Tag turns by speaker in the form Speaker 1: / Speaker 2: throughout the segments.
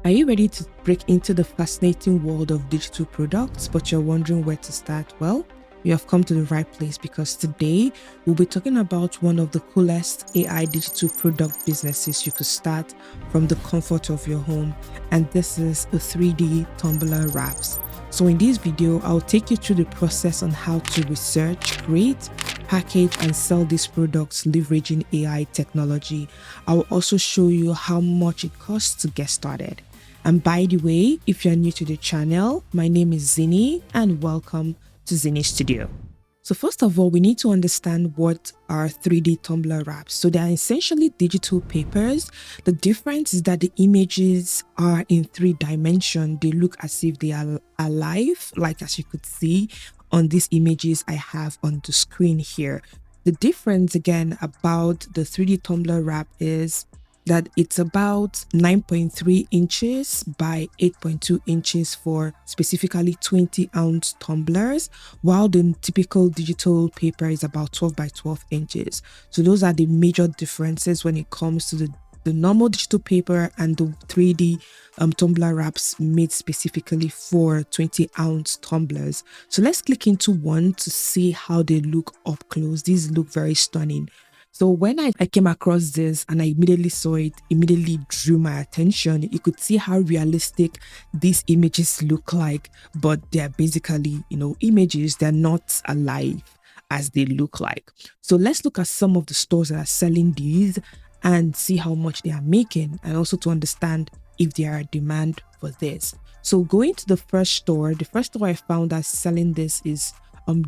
Speaker 1: Are you ready to break into the fascinating world of digital products, but you're wondering where to start? Well, you have come to the right place because today we'll be talking about one of the coolest AI digital product businesses you could start from the comfort of your home. And this is a 3D tumbler wraps. So in this video, I'll take you through the process on how to research, create, package, and sell these products leveraging AI technology. I will also show you how much it costs to get started. And by the way, if you're new to the channel, my name is Zini and welcome to Zini Studio. So first of all, we need to understand what are 3D tumbler wraps. So they are essentially digital papers. The difference is that the images are in 3 dimensions. They look as if they are alive, like as you could see on these images I have on the screen here. The difference again about the 3D tumbler wrap is that it's about 9.3 inches by 8.2 inches for specifically 20-ounce tumblers, while the typical digital paper is about 12 by 12 inches. So those are the major differences when it comes to the normal digital paper and the 3D tumbler wraps made specifically for 20-ounce tumblers. So let's click into one to see how they look up close. These look very stunning. So when I came across this and I immediately saw it, immediately drew my attention. You could see how realistic these images look like, but they're basically, images. They're not alive as they look like. So let's look at some of the stores that are selling these and see how much they are making, and also to understand if there are demand for this. So going to the first store I found that's selling this is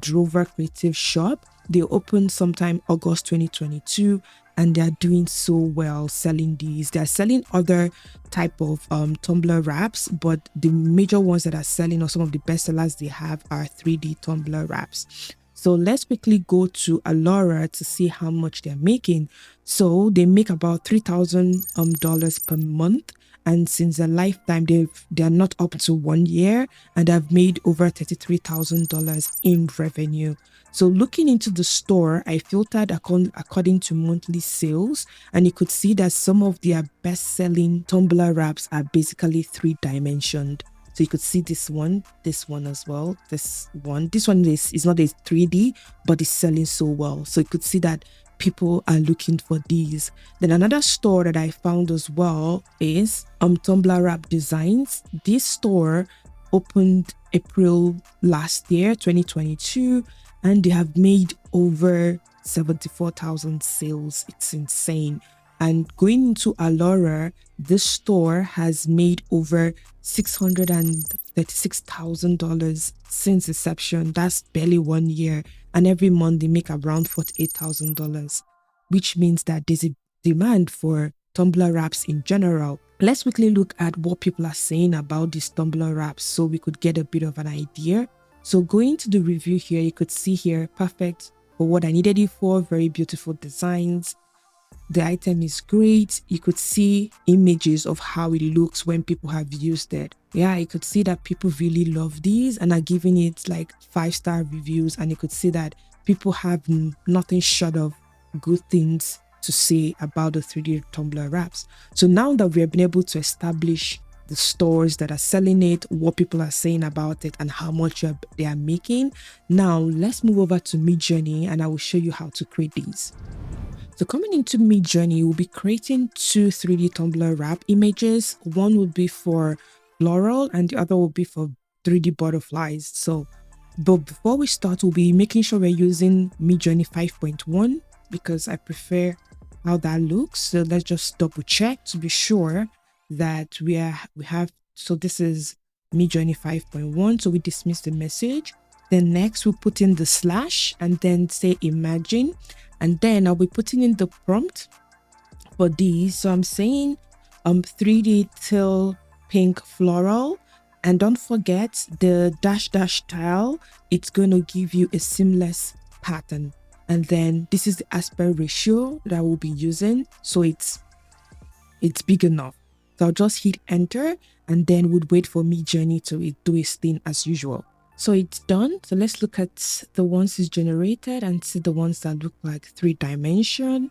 Speaker 1: Drover Creative Shop. They opened sometime August 2022 and they're doing so well selling these. They're selling other type of tumbler wraps, but the major ones that are selling, or some of the best sellers they have, are 3D tumbler wraps. So let's quickly go to Alora to see how much they're making. So they make about $3,000 per month. And since their lifetime, they're not up to 1 year and have made over $33,000 in revenue. So looking into the store, I filtered according to monthly sales, and you could see that some of their best-selling tumbler wraps are basically 3-dimensioned. So you could see this one as well. This one is not a 3D, but it's selling so well. So you could see that people are looking for these. Then another store that I found as well is Tumbler Wrap Designs. This store opened April last year, 2022, and they have made over 74,000 sales. It's insane. And going into Alora, this store has made over $636,000 since inception. That's barely 1 year. And every month they make around $48,000, which means that there's a demand for tumbler wraps in general. Let's quickly look at what people are saying about these tumbler wraps so we could get a bit of an idea. So going to the review here, you could see here, perfect for what I needed it for, very beautiful designs. The item is great. You could see images of how it looks when people have used it. Yeah, you could see that people really love these and are giving it like 5-star reviews. And you could see that people have nothing short of good things to say about the 3D tumbler wraps. So now that we have been able to establish the stores that are selling it, what people are saying about it, and how much they are making, now let's move over to Midjourney and I will show you how to create these. So coming into Midjourney, we'll be creating 2 3D tumbler wrap images. One would be for floral and the other will be for 3D butterflies. But before we start, we'll be making sure we're using Midjourney 5.1 because I prefer how that looks. So let's just double check to be sure that we have. So this is Midjourney 5.1. So we dismiss the message. Then next we'll put in the slash and then say imagine. And then I'll be putting in the prompt for these. So I'm saying 3D teal pink floral, and don't forget the dash style. It's going to give you a seamless pattern. And then this is the aspect ratio that we'll be using. So it's big enough. So I'll just hit enter and then would wait for Midjourney to do its thing as usual. So it's done. So let's look at the ones it's generated and see the ones that look like 3 dimension.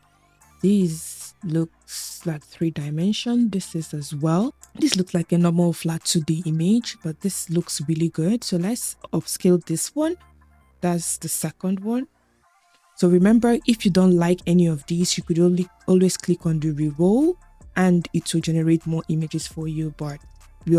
Speaker 1: These looks like 3-dimension. This is as well. This looks like a normal flat 2D image, but this looks really good. So let's upscale this one. That's the second one. So remember, if you don't like any of these, you could always click on the reroll and it will generate more images for you. But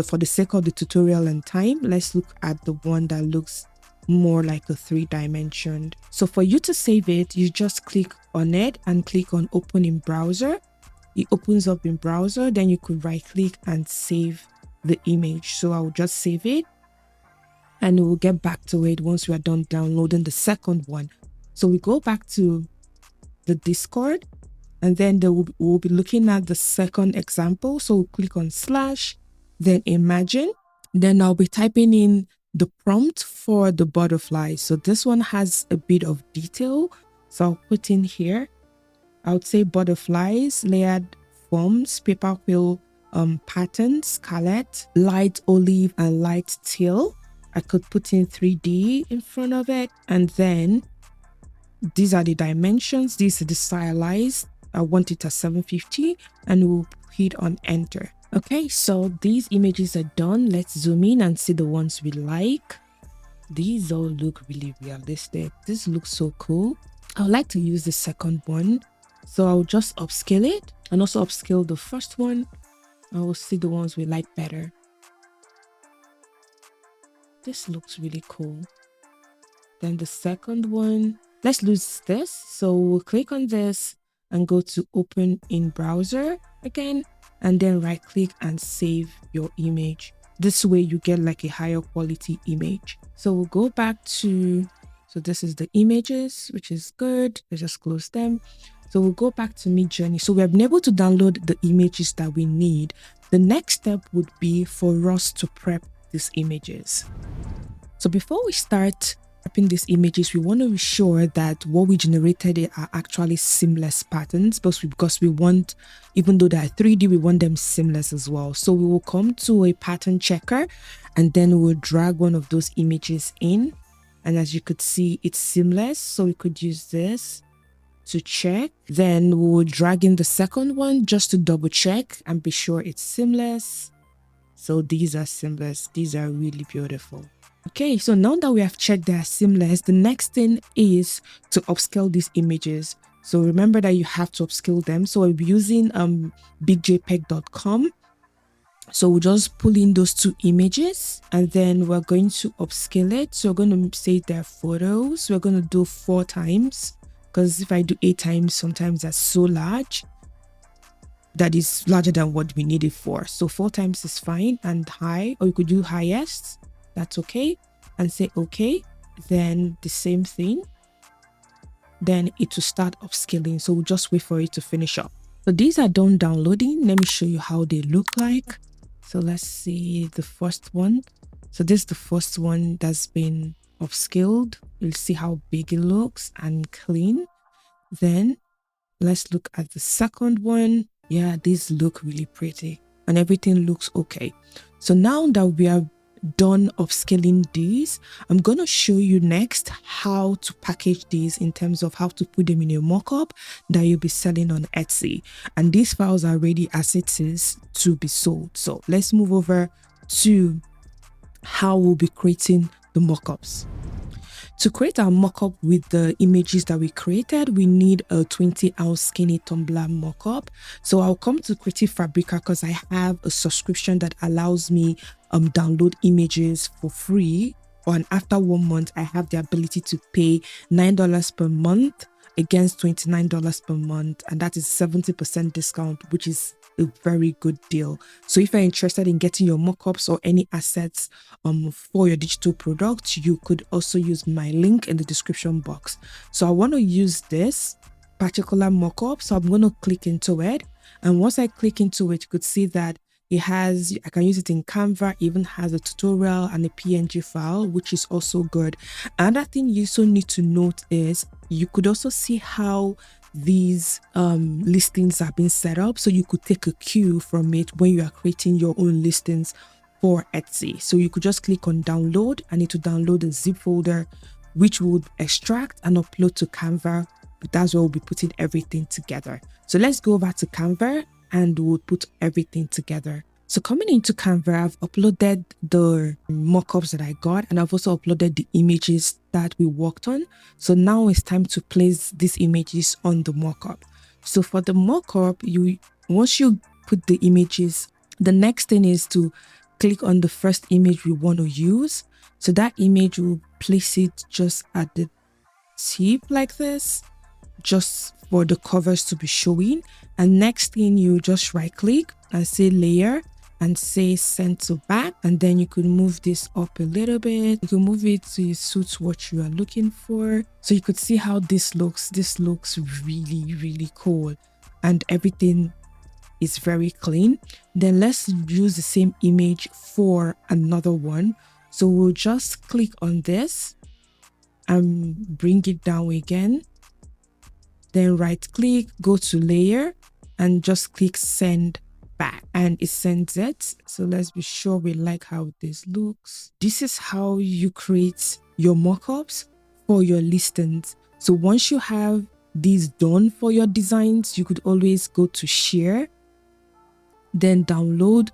Speaker 1: for the sake of the tutorial and time, let's look at the one that looks more like a 3-dimensioned. So for you to save it, you just click on it and click on open in browser. It opens up in browser, then you could right click and save the image. So I'll just save it and we'll get back to it once we are done downloading the second one. So we go back to the Discord and then we'll be looking at the second example. So we'll click on slash, then imagine. Then I'll be typing in the prompt for the butterfly. So this one has a bit of detail. So I'll put in here, I would say butterflies, layered forms, paper quill pattern, scarlet, light olive, and light teal. I could put in 3D in front of it, and then these are the dimensions. These are the stylized. I want it at 750 and we'll hit on enter. Okay, so these images are done. Let's zoom in and see the ones we like. These all look really realistic. This looks so cool. I would like to use the second one. So I'll just upscale it and also upscale the first one. I will see the ones we like better. This looks really cool. Then the second one. Let's lose this. So we'll click on this and go to open in browser again, and then right click and save your image. This way you get like a higher quality image. So we'll go back to, so this is the images, which is good. Let's just close them. So we'll go back to Midjourney. So we have been able to download the images that we need. The next step would be for us to prep these images. So before we start prepping these images, we want to be sure that what we generated are actually seamless patterns, because we want, even though they are 3D, we want them seamless as well. So we will come to a pattern checker and then we'll drag one of those images in, and as you could see, it's seamless. So we could use this to check. Then we will drag in the second one just to double check and be sure it's seamless. So these are seamless. These are really beautiful. Okay, so now that we have checked they are seamless, the next thing is to upscale these images. So remember that you have to upscale them. So I'll be using bigjpeg.com. So we'll just pull in those two images and then we're going to upscale it. So we're going to say they're photos. We're going to do 4 times, because if I do 8 times, sometimes that's so large. That is larger than what we need it for. So 4 times is fine, and high, or you could do highest. That's okay, and say okay. Then the same thing, then it will start upscaling. So we'll just wait for it to finish up. So these are done downloading. Let me show you how they look like. So let's see the first one. So this is the first one that's been upscaled. You'll see how big it looks and clean. Then let's look at the second one. Yeah, these look really pretty and everything looks okay. So now that we are done upscaling these, I'm going to show you next how to package these in terms of how to put them in a mockup that you'll be selling on Etsy. And these files are ready as it is to be sold. So let's move over to how we'll be creating the mockups. To create our mockup with the images that we created, we need a 20-ounce skinny tumbler mockup. So I'll come to Creative Fabrica because I have a subscription that allows me download images for free. And after 1 month, I have the ability to pay $9 per month against $29 per month, and that is 70% discount, which is a very good deal. So if you're interested in getting your mockups or any assets for your digital product, you could also use my link in the description box. So I want to use this particular mockup, so I'm going to click into it, and once I click into it, you could see that it has, I can use it in Canva, even has a tutorial and a PNG file, which is also good. Another thing you also need to note is you could also see how these listings are being set up, so you could take a cue from it when you are creating your own listings for Etsy. So you could just click on download and it will download a zip folder which would extract and upload to Canva that's where we'll be putting everything together. So let's go over to Canva and we'll put everything together. So coming into Canva, I've uploaded the mockups that I got, and I've also uploaded the images that we worked on. So now it's time to place these images on the mockup. So for the mockup, once you put the images, the next thing is to click on the first image we want to use. So that image, will place it just at the tip like this, just for the covers to be showing. And next thing, you just right click and say layer and say send to back, and then you could move this up a little bit. You can move it to suit what you are looking for. So you could see how this looks. This looks really, really cool, and everything is very clean. Then let's use the same image for another one. So we'll just click on this and bring it down again. Then right click, go to layer and just click send back, and it sends it. So let's be sure we like how this looks. This is how you create your mockups for your listings. So once you have these done for your designs, you could always go to share, then download.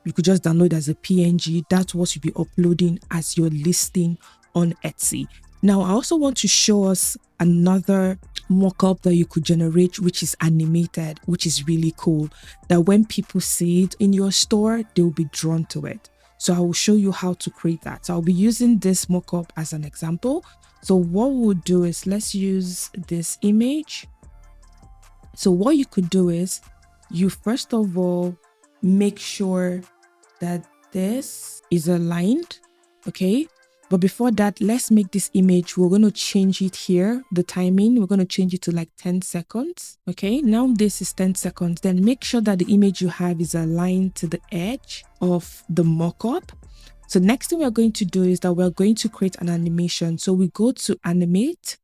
Speaker 1: You could just download as a PNG. That's what you'll be uploading as your listing on Etsy. Now, I also want to show us another mockup that you could generate, which is animated, which is really cool, that when people see it in your store, they'll be drawn to it. So I will show you how to create that. So I'll be using this mockup as an example. So what we'll do is, let's use this image. So what you could do is, you first of all make sure that this is aligned, okay? But before that, let's make this image, we're going to change it here, the timing, we're going to change it to like 10 seconds. Okay, now this is 10 seconds. Then make sure that the image you have is aligned to the edge of the mockup. So next thing we're going to do is that we're going to create an animation. So we go to animate,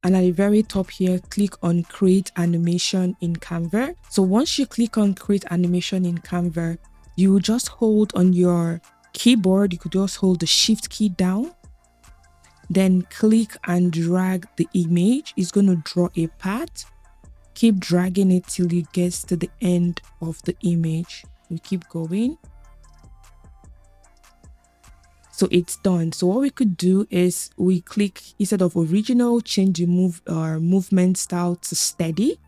Speaker 1: and at the very top here, click on create animation in Canva. So once you click on create animation in Canva, you will just hold on your keyboard. You could just hold the shift key down, then click and drag the image. It's going to draw a path. Keep dragging it till it gets to the end of the image. We keep going. So it's done. So what we could do is we click, instead of original, change the movement style to steady.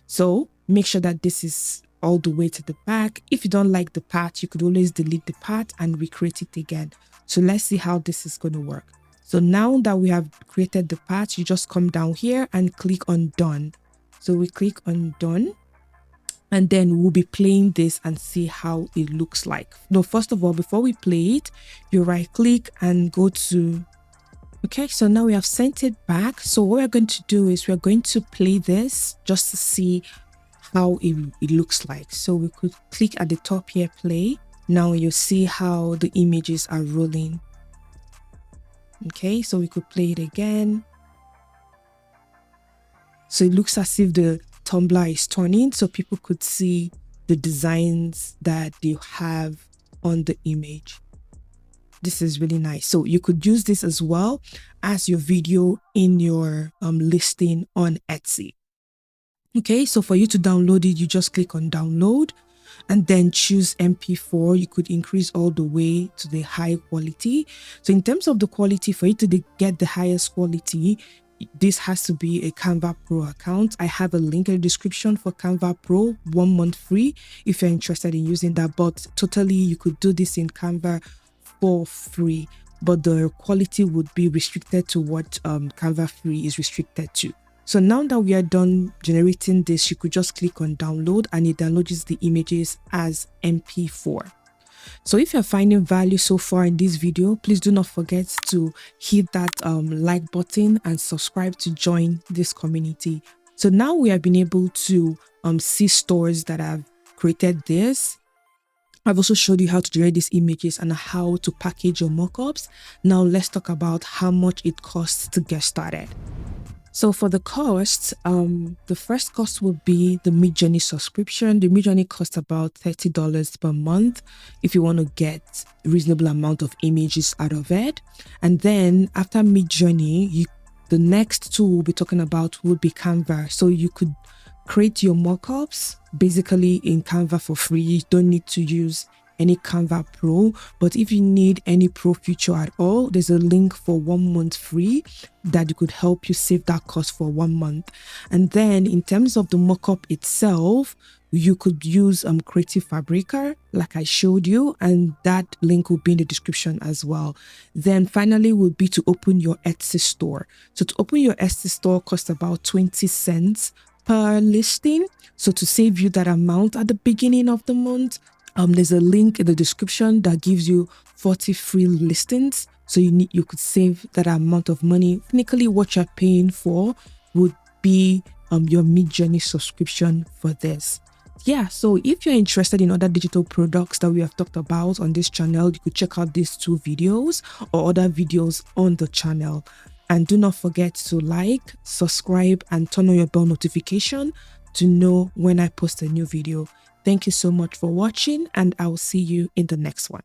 Speaker 1: So make sure that this is all the way to the back. If you don't like the part, you could always delete the part and recreate it again. So let's see how this is going to work. So now that we have created the part, you just come down here and click on done. So we click on done, and then we'll be playing this and see how it looks like. No, first of all, before we play it, you right click and go to, okay, so now we have sent it back. So what we're going to do is we're going to play this just to see how it looks like. So we could click at the top here, play. Now you see how the images are rolling. Okay, so we could play it again. So it looks as if the tumbler is turning, so people could see the designs that you have on the image. This is really nice. So you could use this as well as your video in your listing on Etsy. Okay, so for you to download it, you just click on download and then choose MP4. You could increase all the way to the high quality. So in terms of the quality, for you to get the highest quality, this has to be a Canva Pro account. I have a link in the description for Canva Pro, 1 month free if you're interested in using that. But totally, you could do this in Canva for free, but the quality would be restricted to what Canva free is restricted to. So now that we are done generating this, you could just click on download and it downloads the images as MP4. So if you're finding value so far in this video, please do not forget to hit that like button and subscribe to join this community. So now we have been able to see stores that have created this. I've also showed you how to generate these images and how to package your mockups. Now let's talk about how much it costs to get started. So for the costs, the first cost would be the Midjourney subscription. The Midjourney costs about $30 per month if you want to get a reasonable amount of images out of it. And then after Midjourney, The next tool we'll be talking about would be Canva. So you could create your mockups basically in Canva for free. You don't need to use any Canva Pro, but if you need any Pro feature at all, there's a link for 1 month free that could help you save that cost for 1 month. And then in terms of the mockup itself, you could use Creative Fabrica like I showed you, and that link will be in the description as well. Then finally would be to open your Etsy store. So to open your Etsy store costs about 20 cents per listing. So to save you that amount at the beginning of the month, there's a link in the description that gives you 40 free listings. So you could save that amount of money. Technically, what you're paying for would be your Midjourney subscription for this. Yeah, so if you're interested in other digital products that we have talked about on this channel, you could check out these 2 videos or other videos on the channel. And do not forget to like, subscribe, and turn on your bell notification to know when I post a new video. Thank you so much for watching, and I will see you in the next one.